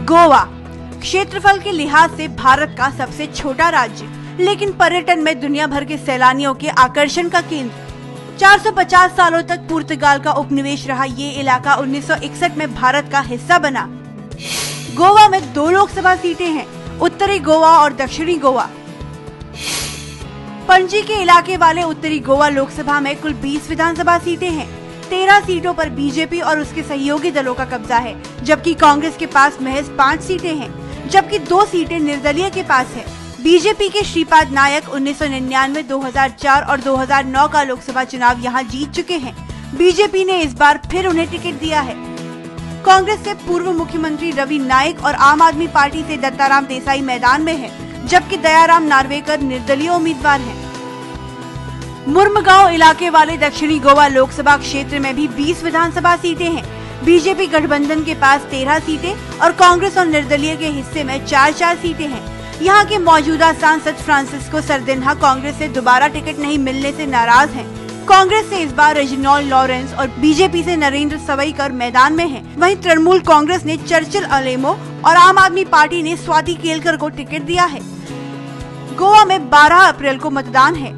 गोवा क्षेत्रफल के लिहाज से भारत का सबसे छोटा राज्य, लेकिन पर्यटन में दुनिया भर के सैलानियों के आकर्षण का केंद्र। 450 सालों तक पुर्तगाल का उपनिवेश रहा ये इलाका 1961 में भारत का हिस्सा बना। गोवा में 2 लोकसभा सीटें हैं, उत्तरी गोवा और दक्षिणी गोवा। पणजी के इलाके वाले उत्तरी गोवा लोकसभा में कुल 20 विधानसभा सीटें हैं। 13 सीटों पर बीजेपी और उसके सहयोगी दलों का कब्जा है, जबकि कांग्रेस के पास महज 5 सीटें हैं, जबकि 2 सीटें निर्दलीय के पास है। बीजेपी के श्रीपाद नायक 1999, 2004 और 2009 का लोकसभा चुनाव यहां जीत चुके हैं। बीजेपी ने इस बार फिर उन्हें टिकट दिया है। कांग्रेस से पूर्व मुख्यमंत्री रवि नाइक और आम आदमी पार्टी से दत्ताराम देसाई मैदान में है, जबकि दयाराम नार्वेकर निर्दलीय उम्मीदवार हैं। मुरमगांव इलाके वाले दक्षिणी गोवा लोकसभा क्षेत्र में भी 20 विधानसभा सीटें हैं। बीजेपी गठबंधन के पास 13 सीटें और कांग्रेस और निर्दलीय के हिस्से में 4-4 सीटें हैं। यहाँ के मौजूदा सांसद फ्रांसिस्को सरदिन्हा कांग्रेस से दोबारा टिकट नहीं मिलने से नाराज हैं। कांग्रेस से इस बार रेजिनॉल्ड लॉरेंस और बीजेपी से नरेंद्र सवईकर मैदान में हैं। वहीं तृणमूल कांग्रेस ने चर्चिल अलेमो और आम आदमी पार्टी ने स्वाति केलकर को टिकट दिया है। गोवा में 12 अप्रैल को मतदान है।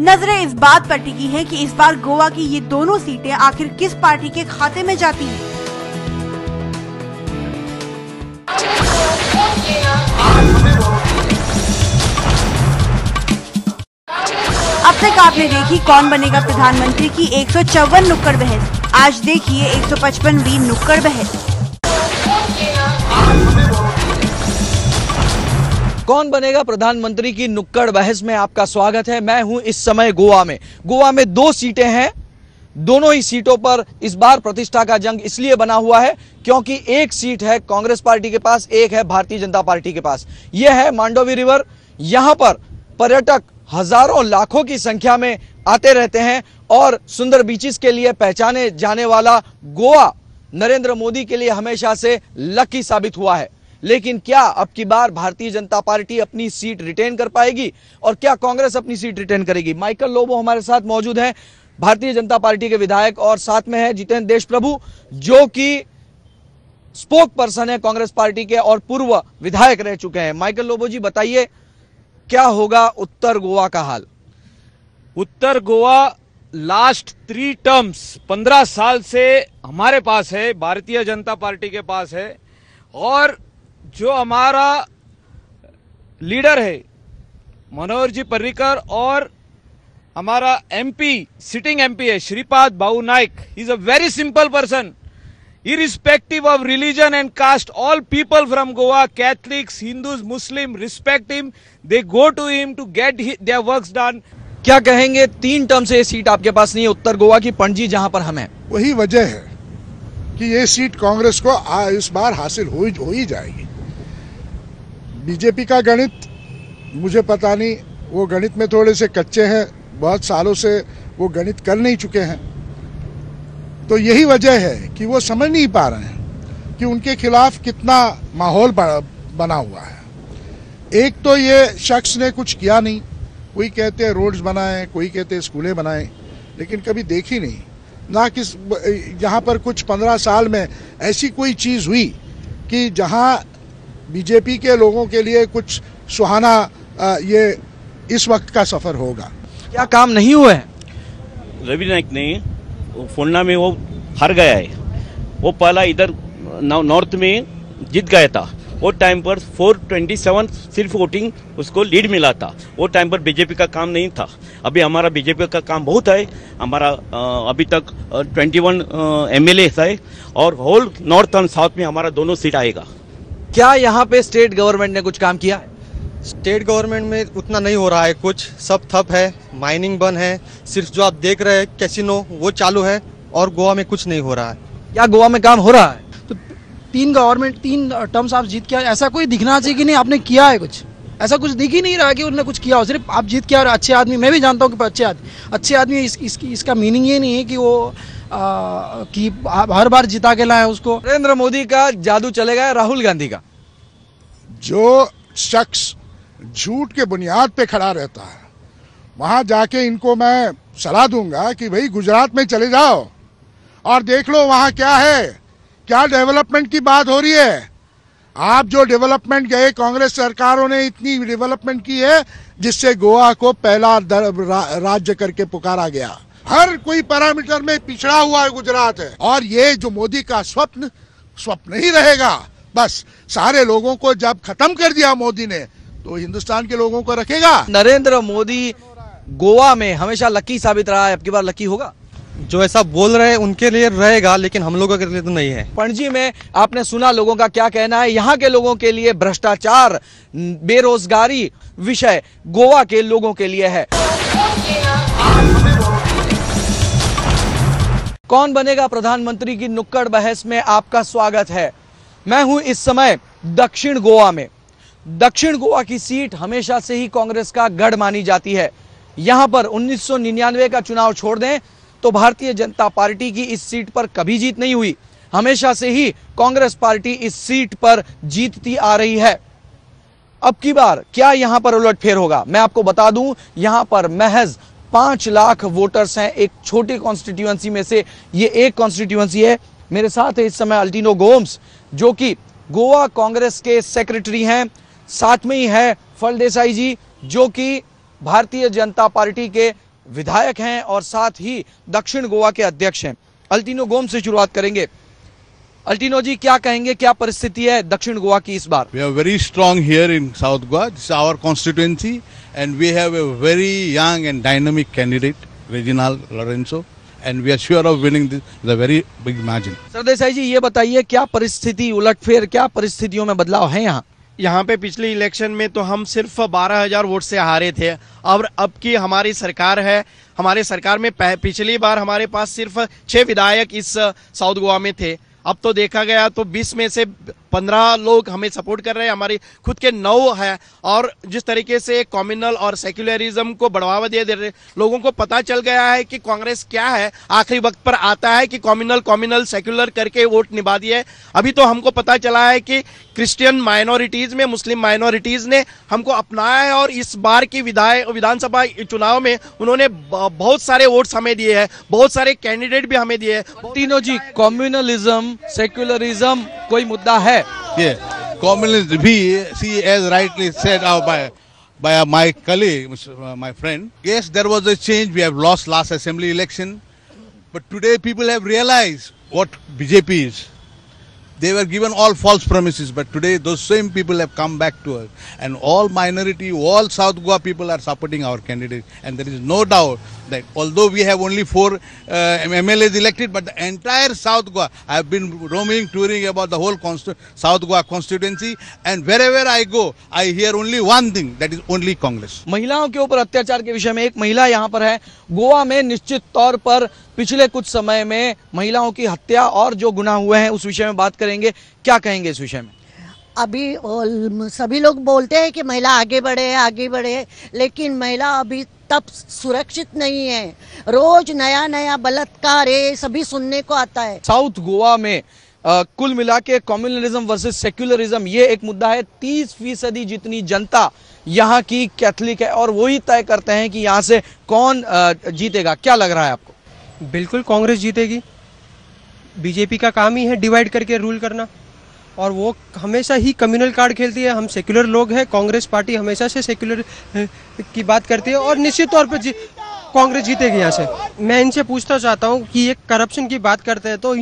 नजरें इस बात पर टिकी हैं कि इस बार गोवा की ये दोनों सीटें आखिर किस पार्टी के खाते में जाती हैं। अब तक आपने देखी कौन बनेगा प्रधानमंत्री की 154 नुक्कड़ बहस। आज देखिए 155वीं नुक्कड़ बहस। कौन बनेगा प्रधानमंत्री की नुक्कड़ बहस में आपका स्वागत है। मैं हूं इस समय गोवा में। गोवा में 2 सीटें हैं। दोनों ही सीटों पर इस बार प्रतिष्ठा का जंग इसलिए बना हुआ है क्योंकि एक सीट है कांग्रेस पार्टी के पास, एक है भारतीय जनता पार्टी के पास। यह है मांडोवी रिवर। यहां पर पर्यटक हजारों लाखों की संख्या में आते रहते हैं और सुंदर बीचेस के लिए पहचाने जाने वाला गोवा नरेंद्र मोदी के लिए हमेशा से लकी साबित हुआ है। लेकिन क्या अब की बार भारतीय जनता पार्टी अपनी सीट रिटेन कर पाएगी और क्या कांग्रेस अपनी सीट रिटेन करेगी? माइकल लोबो हमारे साथ मौजूद हैं, भारतीय जनता पार्टी के विधायक, और साथ में है जितेंद्र देशप्रभु जो कि स्पोक पर्सन है कांग्रेस पार्टी के और पूर्व विधायक रह चुके हैं। माइकल लोबो जी, बताइए क्या होगा उत्तर गोवा का हाल? उत्तर गोवा लास्ट 3 टर्म्स 15 साल से हमारे पास है, भारतीय जनता पार्टी के पास है। और जो हमारा लीडर है मनोहर जी पर्रिकर और हमारा एमपी, सिटिंग एमपी है Shripad Babu Naik, he is a very simple person, irrespective of religion and caste. All people from Goa, Catholics, Hindus, Muslim, respect him. They go to him to get their works done. क्या कहेंगे 3 term से ये seat आपके पास नहीं है उत्तर गोवा की, पणजी जहां पर हम हैं? वही वजह है कि ये सीट कांग्रेस को इस बार हासिल हो ही जाएगी। बीजेपी का गणित मुझे पता नहीं, वो गणित में थोड़े से कच्चे हैं, बहुत सालों से वो गणित कर नहीं चुके हैं। तो यही वजह है कि वो समझ नहीं पा रहे हैं कि उनके खिलाफ कितना माहौल बना हुआ है। एक तो ये शख्स ने कुछ किया नहीं, कोई कहते हैं रोड्स बनाए, कोई कहते हैं स्कूलें बनाए, लेकिन कभी देखी नहीं ना कि यहाँ पर कुछ 15 साल में ऐसी कोई चीज़ हुई कि जहाँ बीजेपी के लोगों के लिए कुछ सुहाना ये इस वक्त का सफ़र होगा। क्या काम नहीं हुए हैं? रवि नाइक ने फुलना में वो हार गया है। वो पहला इधर नॉर्थ में जीत गया था। वो टाइम पर 427 सिर्फ वोटिंग उसको लीड मिला था। वो टाइम पर बीजेपी का काम नहीं था। अभी हमारा बीजेपी का काम बहुत है। हमारा अभी तक 21 एमएलए है और होल नॉर्थ और साउथ में हमारा दोनों सीट आएगा। क्या यहाँ पे स्टेट गवर्नमेंट ने कुछ काम किया है? स्टेट गवर्नमेंट में उतना नहीं हो रहा है, कुछ सब ठप है, माइनिंग बंद है, सिर्फ जो आप देख रहे हैं कैसीनो वो चालू है और गोवा में कुछ नहीं हो रहा है। क्या गोवा में काम हो रहा है? तो 3 टर्म्स आप जीत के ऐसा कोई दिखना चाहिए कि नहीं आपने किया है कुछ, ऐसा कुछ दिख ही नहीं रहा कि उन्होंने कुछ किया हो। सिर्फ आप जीत के और अच्छे आदमी, मैं भी जानता हूँ कि अच्छे आदमी इसका मीनिंग ये नहीं है कि वो कि हर बार जिता के लाए उसको। नरेंद्र मोदी का जादू चलेगा या राहुल गांधी का? जो शख्स झूठ के बुनियाद पे खड़ा रहता है वहां जाके इनको मैं सलाह दूंगा कि भाई गुजरात में चले जाओ और देख लो वहां क्या है, क्या डेवलपमेंट की बात हो रही है। आप जो डेवलपमेंट गए, कांग्रेस सरकारों ने इतनी डेवलपमेंट की है जिससे गोवा को पहला राज्य करके पुकारा गया। हर कोई पैरामीटर में पिछड़ा हुआ है गुजरात है, और ये जो मोदी का स्वप्न ही रहेगा। बस सारे लोगों को जब खत्म कर दिया मोदी ने, तो हिंदुस्तान के लोगों को रखेगा। नरेंद्र मोदी गोवा में हमेशा लकी साबित रहा है, अब की बार लकी होगा? जो ऐसा बोल रहे हैं उनके लिए रहेगा, लेकिन हम लोगों के लिए तो नहीं है। पणजी में आपने सुना लोगों का क्या कहना है। यहाँ के लोगों के लिए भ्रष्टाचार, बेरोजगारी विषय गोवा के लोगों के लिए है। कौन बनेगा प्रधानमंत्री की नुक्कड़ बहस में आपका स्वागत है। मैं हूं इस समय दक्षिण गोवा में। दक्षिण गोवा की सीट हमेशा से ही कांग्रेस का गढ़ मानी जाती है। यहां पर 1999 का चुनाव छोड़ दें तो भारतीय जनता पार्टी की इस सीट पर कभी जीत नहीं हुई। हमेशा से ही कांग्रेस पार्टी इस सीट पर जीतती आ रही है। अब की बार क्या यहां पर उलटफेर होगा? मैं आपको बता दूं, यहां पर महज 5 लाख वोटर्स हैं। एक छोटी कॉन्स्टिट्यूएंसी में से ये एक कॉन्स्टिट्यूएंसी है। मेरे साथ है इस समय अल्टीनो गोम्स, जो कि गोवा कांग्रेस के सेक्रेटरी हैं। साथ में ही है फलदेसाई जी, जो कि भारतीय जनता पार्टी के विधायक हैं और साथ ही दक्षिण गोवा के अध्यक्ष हैं। अल्टीनो गोम्स से शुरुआत करेंगे। अल्टीनो जी, क्या कहेंगे, क्या परिस्थिति है दक्षिण गोवा की इस बार? We are very strong here in South Goa. This is our constituency and we have a very young and dynamic candidate, Reginald Lorenzo, and we are sure of winning this with a very big margin. Sardesai जी, ये बताइए क्या परिस्थिति, उलटफेर, क्या परिस्थितियों में बदलाव है यहाँ? यहाँ पे पिछले इलेक्शन में तो हम सिर्फ 12,000 वोट से हारे थे, और अब की हमारी सरकार है। हमारे सरकार में पिछली बार हमारे पास सिर्फ 6 विधायक इस साउथ गोवा में थे। अब तो देखा गया तो 20 में से 15 लोग हमें सपोर्ट कर रहे हैं, हमारी खुद के 9 है। और जिस तरीके से कम्युनल और सेक्युलरिज्म को बढ़ावा दे रहे, लोगों को पता चल गया है कि कांग्रेस क्या है। आखिरी वक्त पर आता है कि कम्युनल सेक्युलर करके वोट निभा दिए। अभी तो हमको पता चला है कि क्रिश्चियन माइनॉरिटीज में, मुस्लिम माइनॉरिटीज ने हमको अपनाया है, और इस बार की विधानसभा चुनाव में उन्होंने बहुत सारे वोट्स हमें दिए हैं, बहुत सारे कैंडिडेट भी हमें दिए हैं। तीनों जी, कम्युनलिज्म, सेक्युलरिज्म कोई मुद्दा है? Yeah, communism. See, as rightly said by my colleague, my friend. Yes, there was a change. We have lost last assembly election, but today people have realized what BJP is. They were given all false promises, but today those same people have come back to us, and all minority, all South Goa people are supporting our candidate, and there is no doubt that although we have only 4 MLAs elected, but the entire South Goa, I have been roaming, touring about the whole South Goa constituency, and wherever I go, I hear only one thing, that is only Congress. महिलाओं के ऊपर अत्याचार के विषय में एक महिला यहाँ पर है। गोवा में निश्चित तौर पर पिछले कुछ समय में महिलाओं की हत्या और जो गुनाह हुए हैं उस विषय में बात करेंगे। क्या कहेंगे इस विषय में? अभी सभी लोग बोलते हैं कि महिला आगे बढ़े, लेकिन महिला अभी तब सुरक्षित नहीं है। रोज नया नया बलात्कार है, सभी सुनने को आता है। साउथ गोवा में कुल मिला के कम्युनलिज्म वर्सेस सेक्युलरिज्म ये एक मुद्दा है। 30% जितनी जनता यहाँ की कैथलिक है, और वही तय करते हैं कि यहाँ से कौन जीतेगा। क्या लग रहा है आपको? बिल्कुल कांग्रेस जीतेगी। बीजेपी का काम ही है डिवाइड करके रूल करना, और वो हमेशा ही कम्युनल कार्ड खेलती है। हम सेक्युलर लोग हैं, कांग्रेस पार्टी हमेशा से सेक्युलर की बात करती है, और निश्चित तौर पर कांग्रेस जीतेगी यहाँ से। मैं इनसे पूछना चाहता हूँ कि ये करप्शन की बात करते हैं तो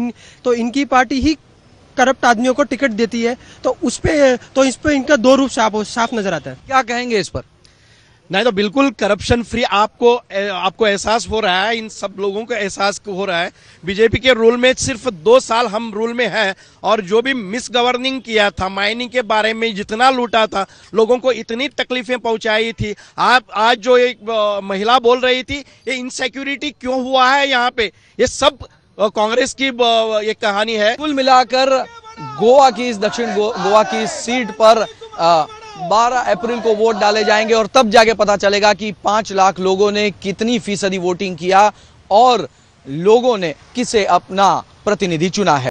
इनकी पार्टी ही करप्ट आदमियों को टिकट देती है, तो इस पे इनका 2 रूप साफ नजर आता है। क्या कहेंगे इस पर? नहीं तो बिल्कुल करप्शन फ्री आपको एहसास हो रहा है, इन सब लोगों को एहसास हो रहा है। बीजेपी के रूल में सिर्फ 2 साल हम रूल में हैं, और जो भी मिस गवर्निंग किया था, माइनिंग के बारे में जितना लूटा था, लोगों को इतनी तकलीफें पहुंचाई थी। आज जो एक महिला बोल रही थी, ये इनसिक्योरिटी क्यों हुआ है यहाँ पे, ये सब कांग्रेस की एक कहानी है। कुल मिलाकर गोवा की इस दक्षिण गोवा की सीट पर 12 अप्रैल को वोट डाले जाएंगे, और तब जाके पता चलेगा कि 5 लाख लोगों ने कितनी फीसदी वोटिंग किया और लोगों ने किसे अपना प्रतिनिधि चुना है।